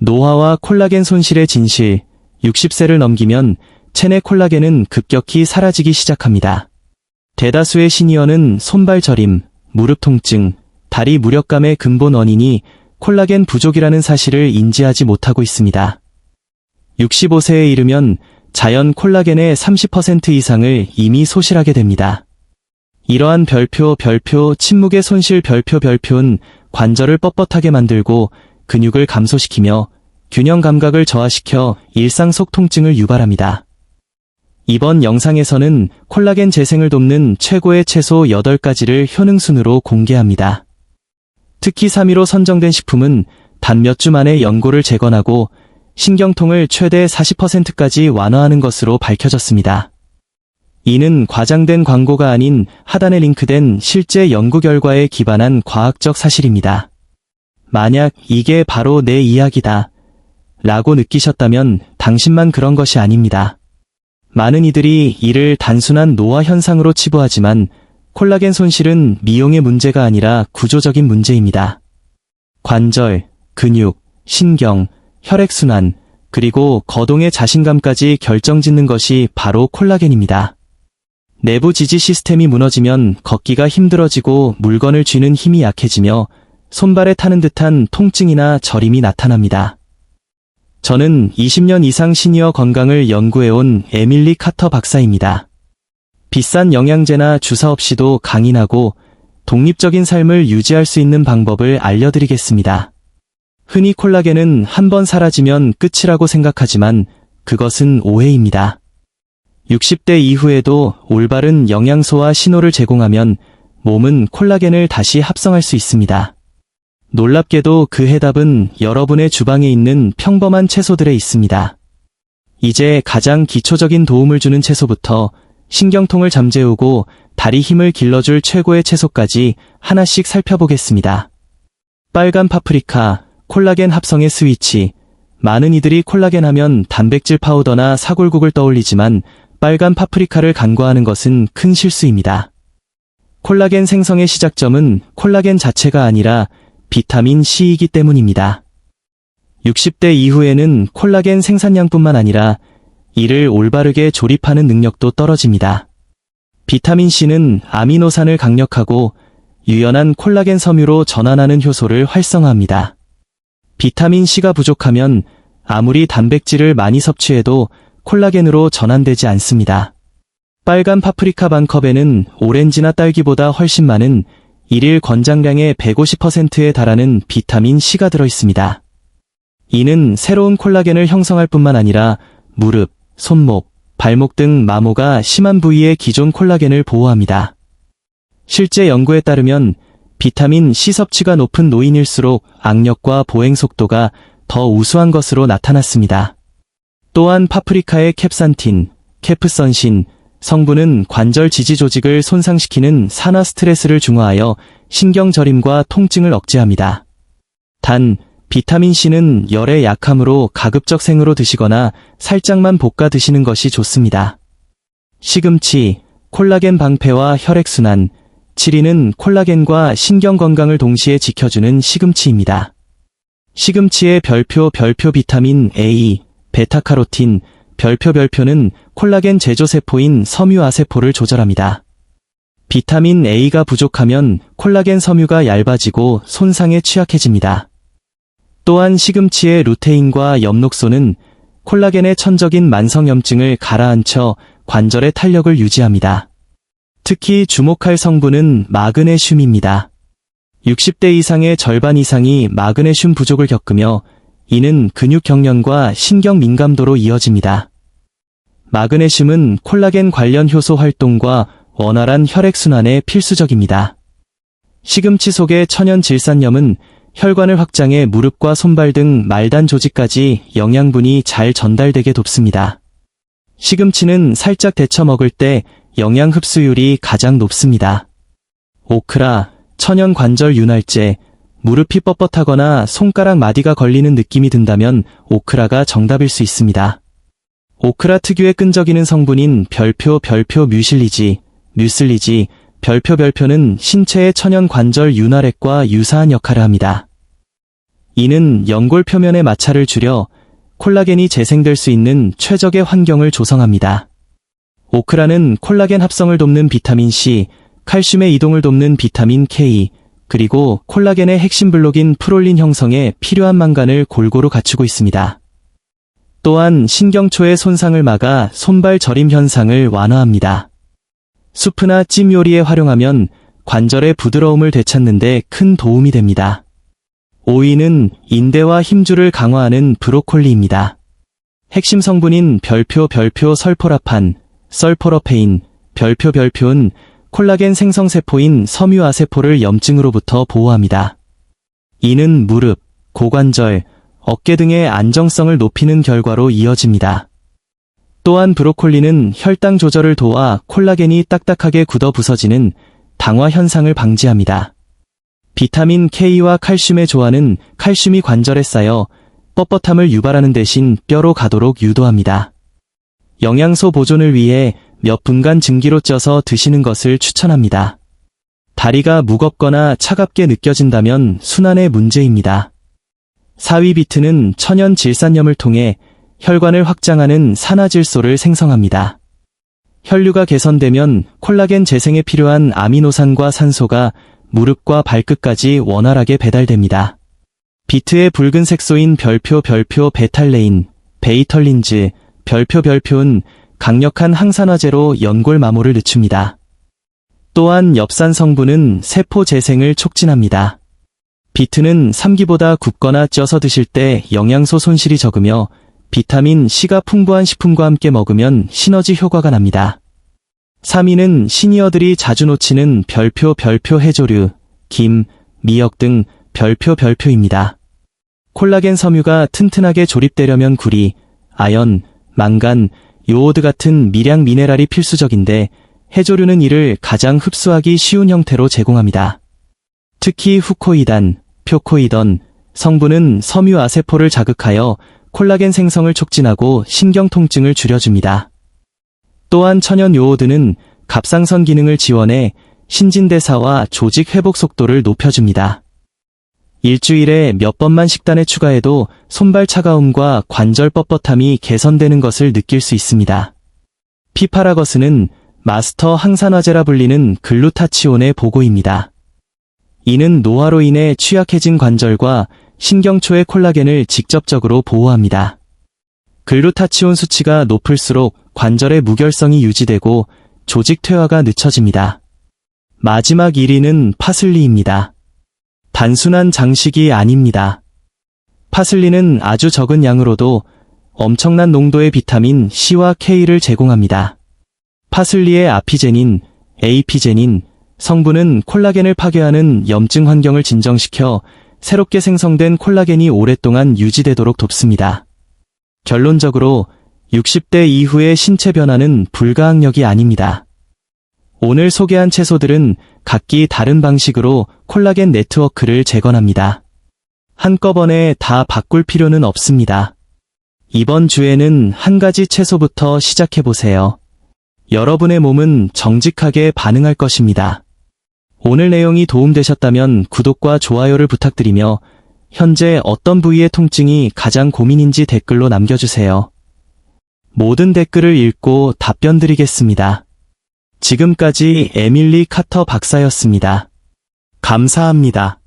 노화와 콜라겐 손실의 진실. 60세를 넘기면 체내 콜라겐은 급격히 사라지기 시작합니다. 대다수의 시니어는 손발 저림, 무릎 통증, 다리 무력감의 근본 원인이 콜라겐 부족이라는 사실을 인지하지 못하고 있습니다. 65세에 이르면 자연 콜라겐의 30% 이상을 이미 소실하게 됩니다. 이러한 별표, 침묵의 손실 별표는 관절을 뻣뻣하게 만들고 근육을 감소시키며 균형 감각을 저하시켜 일상 속 통증을 유발합니다. 이번 영상에서는 콜라겐 재생을 돕는 최고의 채소 8가지를 효능순으로 공개합니다. 특히 3위로 선정된 식품은 단 몇 주 만에 연골을 재건하고 신경통을 최대 40%까지 완화하는 것으로 밝혀졌습니다. 이는 과장된 광고가 아닌 하단에 링크된 실제 연구 결과에 기반한 과학적 사실입니다. 만약 이게 바로 내 이야기다 라고 느끼셨다면 당신만 그런 것이 아닙니다. 많은 이들이 이를 단순한 노화 현상으로 치부하지만 콜라겐 손실은 미용의 문제가 아니라 구조적인 문제입니다. 관절, 근육, 신경, 혈액순환, 그리고 거동의 자신감까지 결정짓는 것이 바로 콜라겐입니다. 내부 지지 시스템이 무너지면 걷기가 힘들어지고 물건을 쥐는 힘이 약해지며 손발에 타는 듯한 통증이나 저림이 나타납니다. 저는 20년 이상 시니어 건강을 연구해온 에밀리 카터 박사입니다. 비싼 영양제나 주사 없이도 강인하고 독립적인 삶을 유지할 수 있는 방법을 알려드리겠습니다. 흔히 콜라겐은 한번 사라지면 끝이라고 생각하지만 그것은 오해입니다. 60대 이후에도 올바른 영양소와 신호를 제공하면 몸은 콜라겐을 다시 합성할 수 있습니다. 놀랍게도 그 해답은 여러분의 주방에 있는 평범한 채소들에 있습니다. 이제 가장 기초적인 도움을 주는 채소부터 신경통을 잠재우고 다리 힘을 길러줄 최고의 채소까지 하나씩 살펴보겠습니다. 빨간 파프리카, 콜라겐 합성의 스위치. 많은 이들이 콜라겐 하면 단백질 파우더나 사골국을 떠올리지만 빨간 파프리카를 간과하는 것은 큰 실수입니다. 콜라겐 생성의 시작점은 콜라겐 자체가 아니라 비타민 C이기 때문입니다. 60대 이후에는 콜라겐 생산량뿐만 아니라 이를 올바르게 조립하는 능력도 떨어집니다. 비타민 C는 아미노산을 강력하고 유연한 콜라겐 섬유로 전환하는 효소를 활성화합니다. 비타민 C가 부족하면 아무리 단백질을 많이 섭취해도 콜라겐으로 전환되지 않습니다. 빨간 파프리카 반 컵에는 오렌지나 딸기보다 훨씬 많은 일일 권장량의 150%에 달하는 비타민 C가 들어있습니다. 이는 새로운 콜라겐을 형성할 뿐만 아니라 무릎, 손목, 발목 등 마모가 심한 부위의 기존 콜라겐을 보호합니다. 실제 연구에 따르면 비타민 C 섭취가 높은 노인일수록 악력과 보행 속도가 더 우수한 것으로 나타났습니다. 또한 파프리카의 캡산틴, 케프선신 성분은 관절 지지 조직을 손상시키는 산화 스트레스를 중화하여 신경 저림과 통증을 억제합니다. 단, 비타민 C는 열에 약하므로 가급적 생으로 드시거나 살짝만 볶아 드시는 것이 좋습니다. 시금치, 콜라겐 방패와 혈액순환. 7위는 콜라겐과 신경 건강을 동시에 지켜주는 시금치입니다. 시금치의 별표 비타민 A, 베타카로틴, 별표는 콜라겐 제조세포인 섬유아세포를 조절합니다. 비타민 A가 부족하면 콜라겐 섬유가 얇아지고 손상에 취약해집니다. 또한 시금치의 루테인과 엽록소는 콜라겐의 천적인 만성염증을 가라앉혀 관절의 탄력을 유지합니다. 특히 주목할 성분은 마그네슘입니다. 60대 이상의 절반 이상이 마그네슘 부족을 겪으며 이는 근육 경련과 신경 민감도로 이어집니다. 마그네슘은 콜라겐 관련 효소 활동과 원활한 혈액순환에 필수적입니다. 시금치 속의 천연 질산염은 혈관을 확장해 무릎과 손발 등 말단 조직까지 영양분이 잘 전달되게 돕습니다. 시금치는 살짝 데쳐 먹을 때 영양 흡수율이 가장 높습니다. 오크라, 천연 관절 윤활제. 무릎이 뻣뻣하거나 손가락 마디가 걸리는 느낌이 든다면 오크라가 정답일 수 있습니다. 오크라 특유의 끈적이는 성분인 별표 뮤슬리지, 별표는 신체의 천연 관절 윤활액과 유사한 역할을 합니다. 이는 연골 표면의 마찰을 줄여 콜라겐이 재생될 수 있는 최적의 환경을 조성합니다. 오크라는 콜라겐 합성을 돕는 비타민 C, 칼슘의 이동을 돕는 비타민 K, 그리고 콜라겐의 핵심 블록인 프롤린 형성에 필요한 망간을 골고루 갖추고 있습니다. 또한 신경초의 손상을 막아 손발 저림 현상을 완화합니다. 수프나 찜 요리에 활용하면 관절의 부드러움을 되찾는 데 큰 도움이 됩니다. 5위는 인대와 힘줄을 강화하는 브로콜리입니다. 핵심 성분인 별표 설포라판, 설포러페인, 별표는 콜라겐 생성세포인 섬유아세포를 염증으로부터 보호합니다. 이는 무릎, 고관절, 어깨 등의 안정성을 높이는 결과로 이어집니다. 또한 브로콜리는 혈당 조절을 도와 콜라겐이 딱딱하게 굳어 부서지는 당화 현상을 방지합니다. 비타민 K와 칼슘의 조화는 칼슘이 관절에 쌓여 뻣뻣함을 유발하는 대신 뼈로 가도록 유도합니다. 영양소 보존을 위해 몇 분간 증기로 쪄서 드시는 것을 추천합니다. 다리가 무겁거나 차갑게 느껴진다면 순환의 문제입니다. 4위 비트는 천연 질산염을 통해 혈관을 확장하는 산화질소를 생성합니다. 혈류가 개선되면 콜라겐 재생에 필요한 아미노산과 산소가 무릎과 발끝까지 원활하게 배달됩니다. 비트의 붉은 색소인 별표 베탈레인, 베이털린즈, 별표는 강력한 항산화제로 연골 마모를 늦춥니다. 또한 엽산 성분은 세포 재생을 촉진합니다. 비트는 삼기보다 굽거나 쪄서 드실 때 영양소 손실이 적으며 비타민 C가 풍부한 식품과 함께 먹으면 시너지 효과가 납니다. 3위는 시니어들이 자주 놓치는 별표 해조류, 김, 미역 등 별표입니다. 콜라겐 섬유가 튼튼하게 조립되려면 구리, 아연, 망간, 요오드 같은 미량 미네랄이 필수적인데 해조류는 이를 가장 흡수하기 쉬운 형태로 제공합니다. 특히 후코이단, 표코이던 성분은 섬유아세포를 자극하여 콜라겐 생성을 촉진하고 신경 통증을 줄여줍니다. 또한 천연 요오드는 갑상선 기능을 지원해 신진대사와 조직 회복 속도를 높여줍니다. 일주일에 몇 번만 식단에 추가해도 손발 차가움과 관절 뻣뻣함이 개선되는 것을 느낄 수 있습니다. 피파라거스는 마스터 항산화제라 불리는 글루타치온의 보고입니다. 이는 노화로 인해 취약해진 관절과 신경초의 콜라겐을 직접적으로 보호합니다. 글루타치온 수치가 높을수록 관절의 무결성이 유지되고 조직 퇴화가 늦춰집니다. 마지막 1위는 파슬리입니다. 단순한 장식이 아닙니다. 파슬리는 아주 적은 양으로도 엄청난 농도의 비타민 C와 K를 제공합니다. 파슬리의 아피제닌, 에이피제닌 성분은 콜라겐을 파괴하는 염증 환경을 진정시켜 새롭게 생성된 콜라겐이 오랫동안 유지되도록 돕습니다. 결론적으로 60대 이후의 신체 변화는 불가항력이 아닙니다. 오늘 소개한 채소들은 각기 다른 방식으로 콜라겐 네트워크를 재건합니다. 한꺼번에 다 바꿀 필요는 없습니다. 이번 주에는 한 가지 채소부터 시작해보세요. 여러분의 몸은 정직하게 반응할 것입니다. 오늘 내용이 도움되셨다면 구독과 좋아요를 부탁드리며 현재 어떤 부위의 통증이 가장 고민인지 댓글로 남겨주세요. 모든 댓글을 읽고 답변 드리겠습니다. 지금까지 에밀리 카터 박사였습니다. 감사합니다.